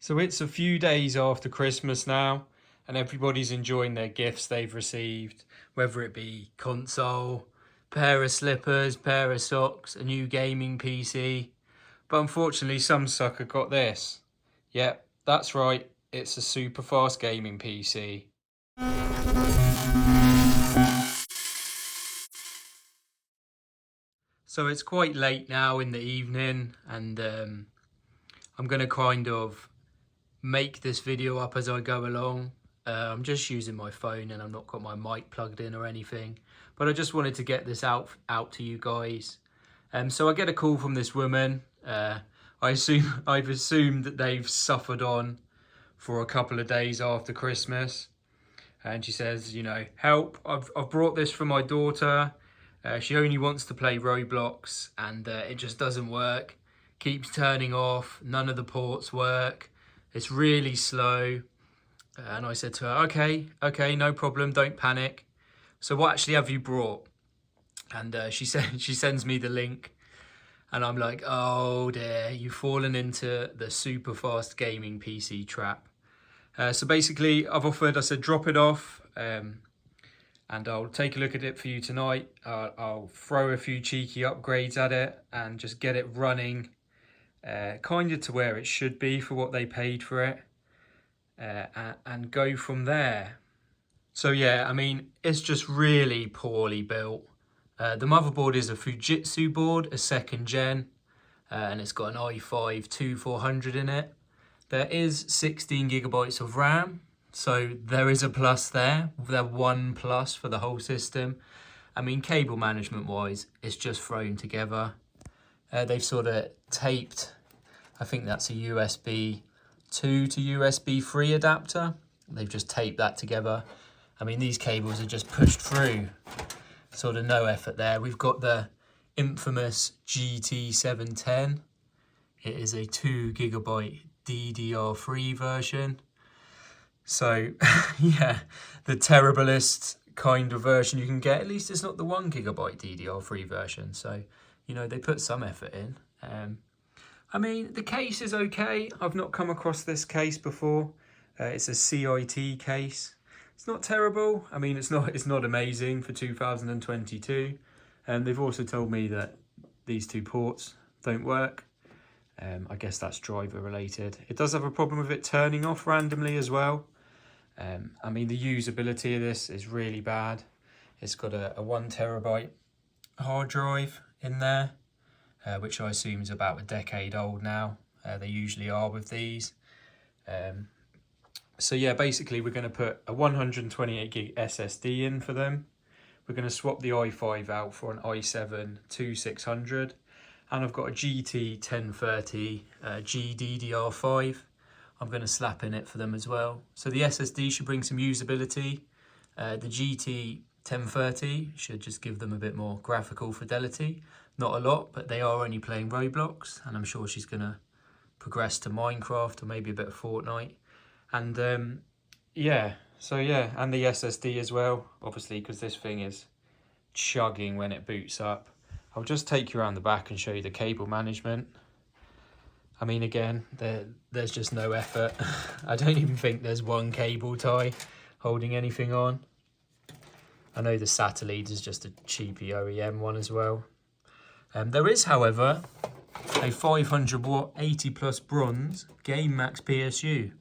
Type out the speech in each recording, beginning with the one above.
So it's a few days after Christmas now, and everybody's enjoying their gifts they've received, whether it be console, pair of slippers, pair of socks, a new gaming PC. But unfortunately, some sucker got this. Yep, that's right, it's a super fast gaming PC. So it's quite late now in the evening, and I'm going to kind of make this video up as I go along. I'm just using my phone and I've not got my mic plugged in or anything, but I just wanted to get this out to you guys. So I get a call from this woman. I've assumed that they've suffered on for a couple of days after Christmas, and she says, you know, help, I've brought this for my daughter. She only wants to play Roblox and it just doesn't work. Keeps turning off, none of the ports work. It's really slow. And I said to her, okay, no problem, don't panic. So what actually have you brought? And she sends me the link. And I'm like, oh dear, you've fallen into the super fast gaming PC trap. So basically, I said, drop it off. And I'll take a look at it for you tonight. I'll throw a few cheeky upgrades at it and just get it running kind of to where it should be for what they paid for it, and go from there. So yeah, I mean, it's just really poorly built. The motherboard is a Fujitsu board, a 2nd gen, and it's got an i5-2400 in it. There is 16 gigabytes of RAM, so there is a plus there. They're one plus for the whole system. I mean, cable management wise, it's just thrown together. They've sort of taped, I think that's a USB 2 to USB 3 adapter. They've just taped that together. I mean, these cables are just pushed through. Sort of no effort there. We've got the infamous GT710. It is a 2 gigabyte DDR3 version. So yeah, the terriblest kind of version you can get. At least it's not the 1 gigabyte DDR3 version. So, you know, they put some effort in. I mean, the case is okay. I've not come across this case before. It's a CIT case. It's not terrible. I mean, it's not amazing for 2022. And they've also told me that these 2 ports don't work. I guess that's driver related. It does have a problem with it turning off randomly as well. I mean, the usability of this is really bad. It's got a 1 terabyte hard drive in there, which I assume is about a decade old now. They usually are with these. So yeah, basically we're going to put a 128 gig SSD in for them. We're going to swap the i5 out for an i7-2600. And I've got a GT 1030 GDDR5. I'm going to slap in it for them as well. So the SSD should bring some usability. The GT 1030 should just give them a bit more graphical fidelity. Not a lot, but they are only playing Roblox, and I'm sure she's going to progress to Minecraft or maybe a bit of Fortnite. And yeah, so yeah, and the SSD as well, obviously, because this thing is chugging when it boots up. I'll just take you around the back and show you the cable management. I mean, again, there's just no effort. I don't even think there's one cable tie holding anything on. I know the SATA lead is just a cheapy OEM one as well. There is, however, a 500 watt 80 plus bronze Game Max PSU.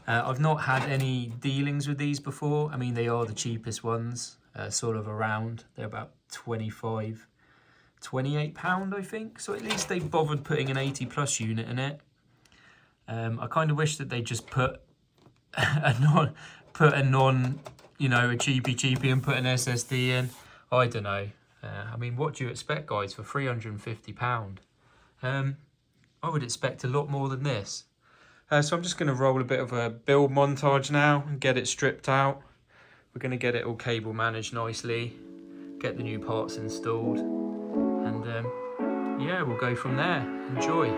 I've not had any dealings with these before. I mean, they are the cheapest ones, sort of around. They're about £28, I think. So at least they bothered putting an 80 plus unit in it. I kind of wish that they just put a non, you know, a cheapy and put an SSD in. I don't know. I mean, what do you expect, guys, for £350? I would expect a lot more than this. So I'm just going to roll a bit of a build montage now and get it stripped out. We're going to get it all cable managed nicely, get the new parts installed, and yeah, we'll go from there. Enjoy.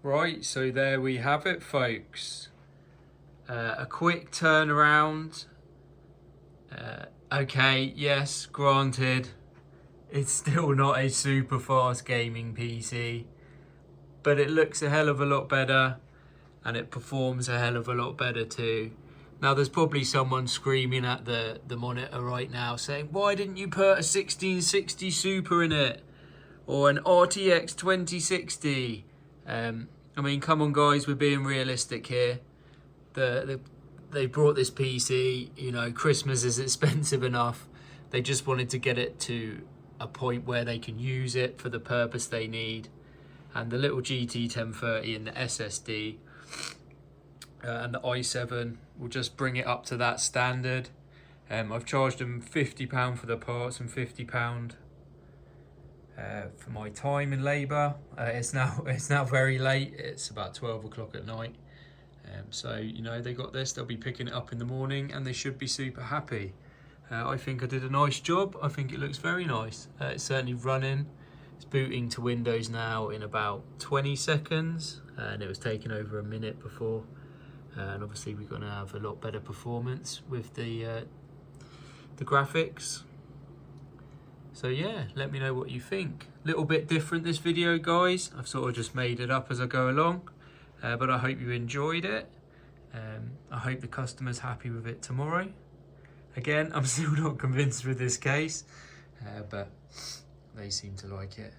Right, so there we have it, folks. A quick turnaround. Okay, yes, granted, it's still not a super fast gaming PC, but it looks a hell of a lot better and it performs a hell of a lot better too. Now there's probably someone screaming at the monitor right now saying, why didn't you put a 1660 Super in it? Or an RTX 2060? I mean, come on guys, we're being realistic here. They brought this PC, you know, Christmas is expensive enough. They just wanted to get it to a point where they can use it for the purpose they need. And the little GT 1030 and the SSD and the i7 will just bring it up to that standard. I've charged them £50 for the parts and £50 for my time and labour. It's now very late. It's about 12 o'clock at night. So, you know, they got this, they'll be picking it up in the morning and they should be super happy. I think I did a nice job. I think it looks very nice. It's certainly running. It's booting to Windows now in about 20 seconds and it was taking over a minute before. And obviously we're going to have a lot better performance with the graphics. So yeah, let me know what you think. Little bit different this video, guys. I've sort of just made it up as I go along. But I hope you enjoyed it. I hope the customer's happy with it tomorrow. Again, I'm still not convinced with this case, but they seem to like it.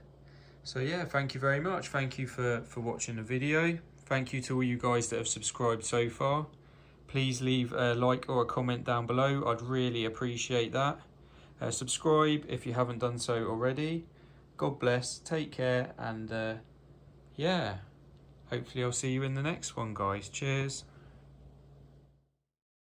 So yeah, thank you very much. Thank you for watching the video. Thank you to all you guys that have subscribed so far. Please leave a like or a comment down below. I'd really appreciate that. Subscribe if you haven't done so already. God bless, take care, and yeah. Hopefully I'll see you in the next one, guys. Cheers.